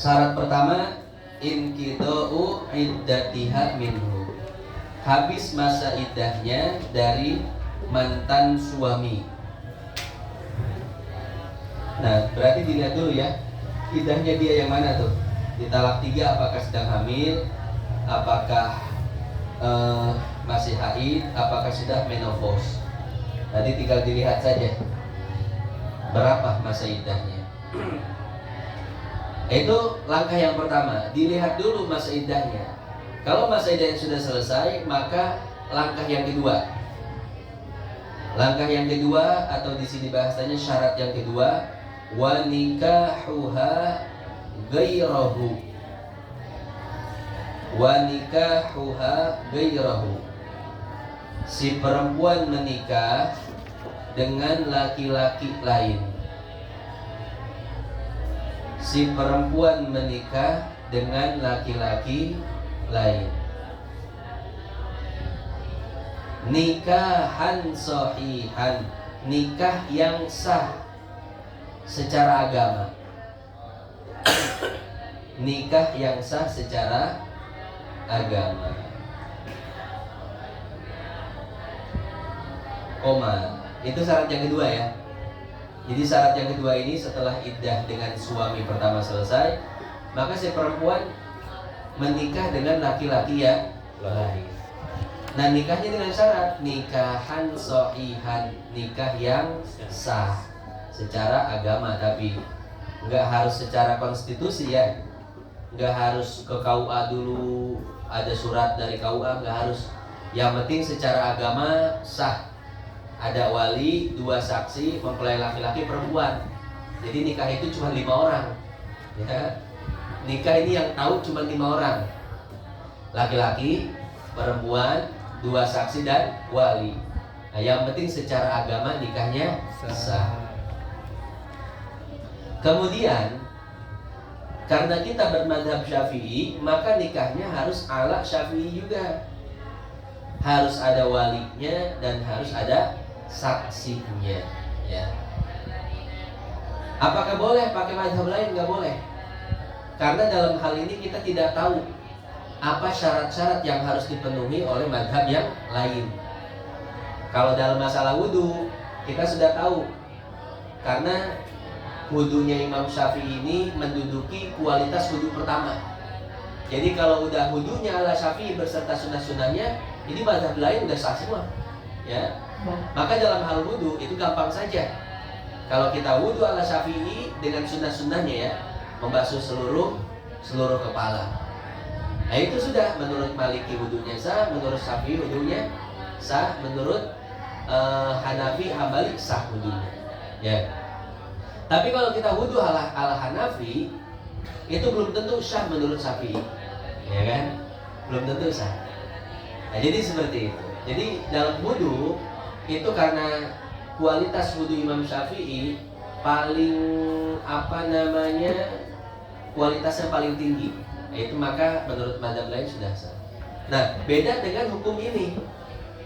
Syarat pertama, inqidau iddatiha minhu, habis masa iddahnya dari mantan suami. Nah, berarti dilihat dulu ya, iddahnya dia yang mana tuh? Di talak 3 apakah sedang hamil, apakah masih haid, apakah sudah menopause. Nanti tinggal dilihat saja berapa masa iddahnya. Itu langkah yang pertama, dilihat dulu masa iddahnya. Kalau masa iddahnya sudah selesai, maka langkah yang kedua. Langkah yang kedua atau di sini bahasanya syarat yang kedua, wa nikahuha ghairahu. Wa nikahuha ghairahu. Si perempuan menikah dengan laki-laki lain. Si perempuan menikah dengan laki-laki lain. Nikahan sahihan, nikah yang sah secara agama. Nikah yang sah secara agama. Koma, itu syarat yang kedua ya. Jadi syarat yang kedua ini setelah iddah dengan suami pertama selesai, maka si perempuan menikah dengan laki-laki yang lain. Nah, nikahnya dengan syarat nikahan sahihan, nikah yang sah secara agama, tapi nggak harus secara konstitusi ya, nggak harus ke KUA dulu ada surat dari KUA, nggak harus. Yang penting secara agama sah. Ada wali, 2 saksi, mempelai laki-laki perempuan. Jadi nikah itu cuma 5 orang ya. Nikah ini yang tahu cuma 5 orang, laki-laki, perempuan, 2 saksi dan wali. Nah, yang penting secara agama nikahnya sah. Kemudian karena kita bermadhab Syafi'i, maka nikahnya harus ala Syafi'i juga. Harus ada walinya dan harus ada saksinya ya. Apakah boleh pakai mazhab lain? Nggak boleh. Karena dalam hal ini kita tidak tahu apa syarat-syarat yang harus dipenuhi oleh mazhab yang lain. Kalau dalam masalah wudu kita sudah tahu, karena wudunya Imam Syafi'i ini menduduki kualitas wudu pertama. Jadi kalau udah wudunya ala Syafi'i berserta sunnah-sunnahnya, ini mazhab lain udah sah semua ya. Maka dalam hal wudu itu gampang saja. Kalau kita wudu ala Syafi'i dengan sunnah-sunnahnya ya, membasuh seluruh kepala. Nah itu sudah, menurut Maliki wudunya sah, menurut Syafi'i wudunya sah, menurut Hanafi, Hambali sah wudunya ya. Tapi kalau kita wudu ala Hanafi, itu belum tentu sah menurut Syafi'i ya kan, belum tentu sah. Nah jadi seperti itu. Jadi dalam wudu itu karena kualitas wudu Imam Syafi'i paling kualitasnya paling tinggi, itu maka menurut mazhab lain sudah sah. Nah beda dengan hukum ini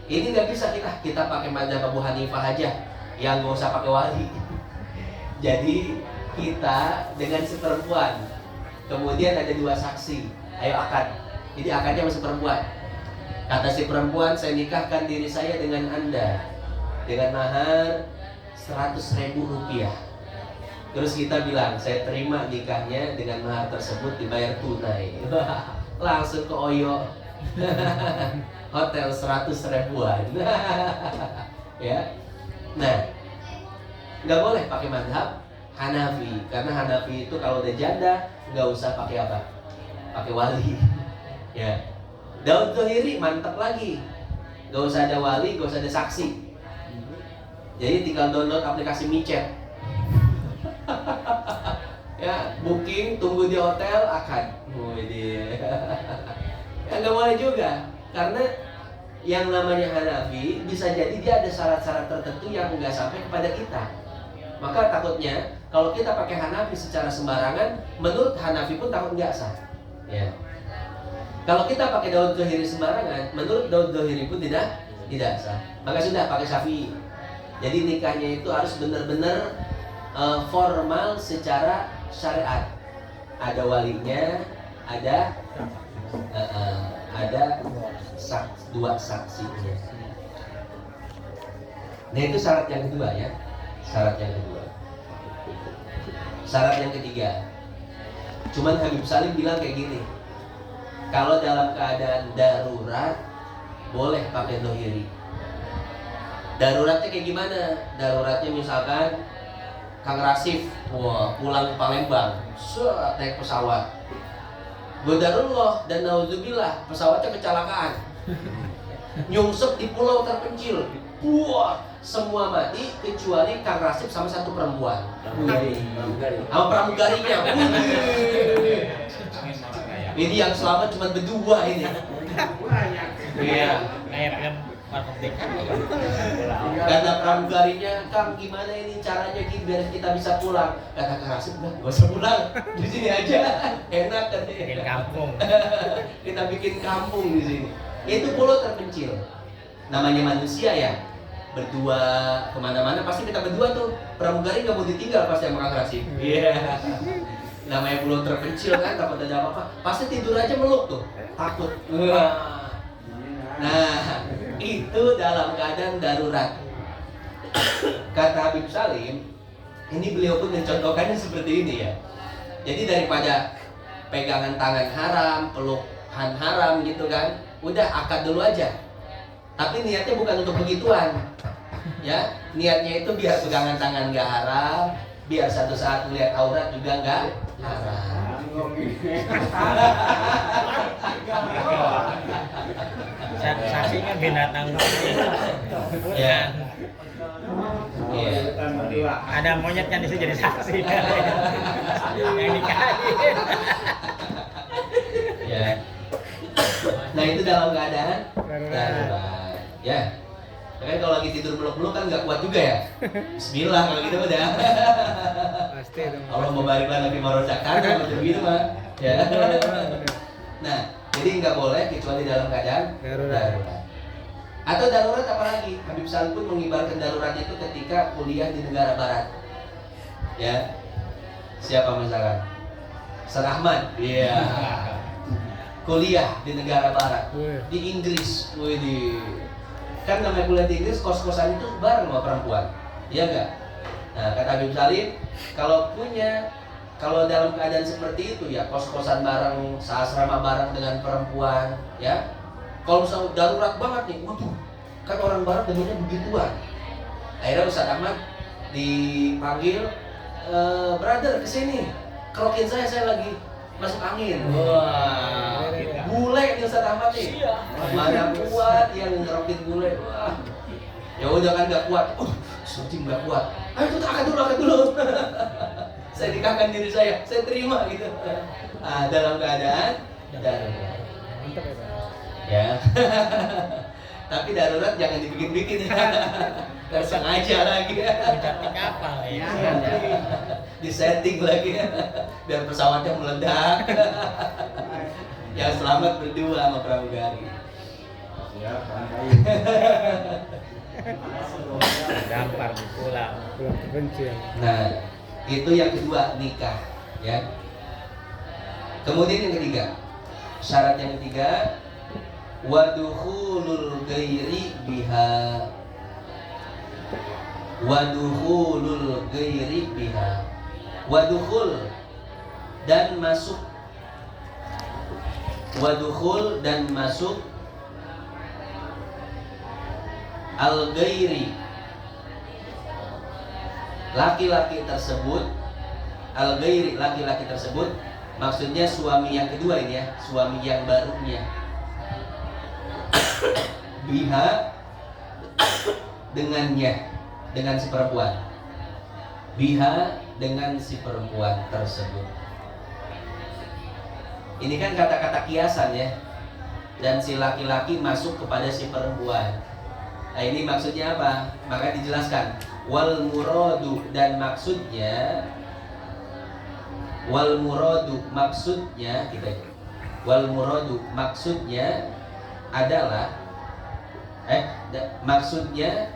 nggak bisa kita pakai mazhab Abu Hanifah aja yang nggak usah pakai wali. Jadi kita dengan si perempuan, kemudian ada 2 saksi, ayo akad. Jadi akadnya masih perempuan. Kata si perempuan, saya nikahkan diri saya dengan Anda dengan mahar 100.000 rupiah. Terus kita bilang, saya terima nikahnya dengan mahar tersebut dibayar tunai. Langsung ke Oyo hotel 100 ribuan. Ya. Nah, nggak boleh pakai mazhab Hanafi, karena Hanafi itu kalau udah janda nggak usah pakai apa? Pakai wali. Ya. Daud Zohiri mantap lagi, gak usah ada wali, gak usah ada saksi. Jadi tinggal download aplikasi micet. Ya, booking, tunggu di hotel, akad. Ya gak boleh juga, karena yang namanya Hanafi bisa jadi dia ada syarat-syarat tertentu yang nggak sampai kepada kita. Maka takutnya kalau kita pakai Hanafi secara sembarangan, menurut Hanafi pun takut nggak sah. Ya. Kalau kita pakai Daud Zohiri sembarangan, menurut Daud Zohiri pun tidak sah. Maka sudah pakai Syafi'i. Jadi nikahnya itu harus benar-benar formal secara syariat. ada walinya, ada dua saksinya. Nah itu syarat yang kedua ya. Syarat yang kedua. Syarat yang ketiga, cuman Habib Salim bilang kayak gini, kalau dalam keadaan darurat boleh pakai dohiri. Daruratnya kayak gimana? Daruratnya misalkan Kang Rasif, pulang ke Palembang, naik pesawat, Qadarullah dan naudzubillah pesawatnya kecelakaan, nyungsep di pulau terpencil, semua mati kecuali Kang Rasif sama satu perempuan, sama pramugarinya. Ini yang selamat cuma berdua ini. Iya. Kata pramugarinya, Kang gimana ini caranya biar kita bisa pulang? Kata Kang Rasif, gak usah pulang, di sini aja, enak kan? Bikin kampung. Kita bikin kampung di sini. Itu pulau terpencil. Namanya manusia ya, berdua kemana-mana pasti kita berdua tuh. Pramugari nggak mau ditinggal pasti sama Kang Rasif. Iya. Namanya pulau terpencil kan, takut ada apa-apa. Pasti tidur aja meluk tuh, takut. Nah, itu dalam keadaan darurat. Kata Habib Salim, ini beliau pun mencontohkannya seperti ini ya. Jadi daripada pegangan tangan haram, pelukan haram gitu kan, udah akad dulu aja. Tapi niatnya bukan untuk begituan. Ya, niatnya itu biar pegangan tangan gak haram, biar satu saat melihat aurat juga gak haram. Saksinya binatang. Ya. Iya. Ada monyet kan disitu jadi saksi. Yang nikahin. Ya. Nah itu dalam keadaan darurat. Ya. Kan kalau lagi tidur meluk-meluk kan nggak kuat juga ya. Bismillah kalau gitu udah. Pasti dong. Allah mubarik lana fi marozaqana macam gitu mah. Ya. Nah, jadi nggak boleh kecuali dalam keadaan darurat. Atau darurat apa lagi? Habib Salim pun mengibarkan darurat itu ketika kuliah di negara barat. Ya. Siapa misalkan? Ustaz Ahmad. Iya. Kuliah di negara barat. Di Inggris. Kan namanya kuliah di Inggris, kos-kosan itu bareng sama perempuan. Iya enggak? Nah, kata Habib Salim, kalau dalam keadaan seperti itu ya, kos-kosan bareng, seasrama bareng dengan perempuan, ya. Kalau misalnya darurat banget nih, waduh, kan orang barat dengannya begituan. Akhirnya Ustaz Ahmad dipanggil, brother kesini, kerokin saya lagi masuk angin. Wah, bule nih Ustaz Ahmad nih. Mana kuat yang ngerokin bule. Wah, ya udah kan nggak kuat. Syuting nggak kuat. Ayo kita angkat dulu. Saya nikahkan diri saya terima gitu. Nah, dalam keadaan darurat. Mantap ya Pak. Ya. Tapi darurat jangan dibikin-bikin ya. Gak sengaja lagi ya. Mencapai kapal ya. Disetting lagi ya. Biar pesawatnya meledak. Yang selamat berdua sama pramugari. Gampar di pulang. Pulang terpencil. Nah, itu yang kedua, nikah ya. Kemudian yang ketiga, syarat yang ketiga, wadukhulul ghairi biha. Wadukhulul ghairi biha. Wadukhul dan masuk. Wadukhul dan masuk al-ghairi, laki-laki tersebut, al-ghairi, laki-laki tersebut, maksudnya suami yang kedua ini ya, suami yang barunya. Biha, dengannya, dengan si perempuan. Biha, dengan si perempuan tersebut. Ini kan kata-kata kiasan ya. Dan si laki-laki masuk kepada si perempuan. Nah ini maksudnya apa? Maka dijelaskan, wal muradu, dan maksudnya, wal muradu maksudnya kita, wal muradu maksudnya adalah maksudnya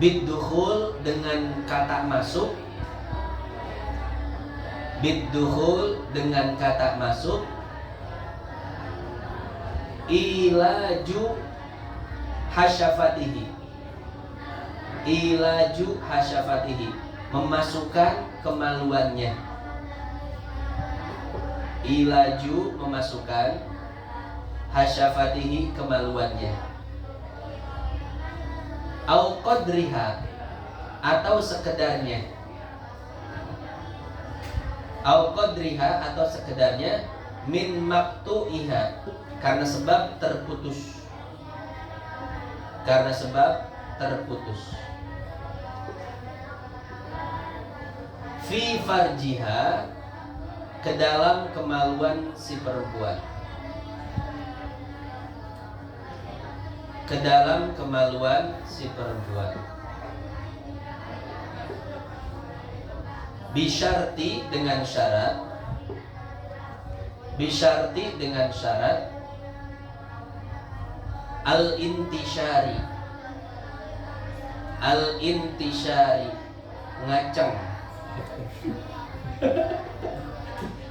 biddukhul, dengan kata masuk, Biddukhul dengan kata masuk. Ilaju hasyafatihi. Ilaju hasyafatihi, memasukkan kemaluannya. Ilaju memasukkan, hasyafatihi kemaluannya. Au qadriha atau sekedarnya. Au qadriha atau sekedarnya, min maqtu'iha karena sebab terputus. Karena sebab terputus. Fi farjiha, ke dalam kemaluan si perempuan. Ke dalam kemaluan si perempuan. Bisyarti dengan syarat. Bisyarti dengan syarat. Al-intisyari. Al-intisyari, ngaceng.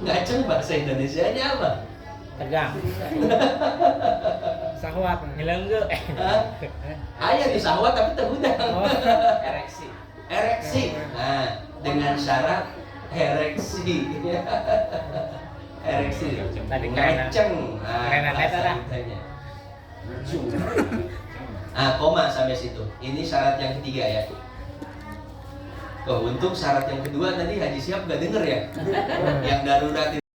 Ngaceng bahasa Indonesianya apa? Tegang. Sahwat. Ngelengge. Ayah di sahwat tapi terhudang. Oh. Ereksi. Ereksi. Nah, dengan syarat ereksi. Ereksi. Tadi karena- Ngaceng. karena bahasa kata dah. kitanya. Koma sampai situ. Ini syarat yang ketiga ya. Oh, untung syarat yang kedua tadi Haji Siap gak denger ya. Yang darurat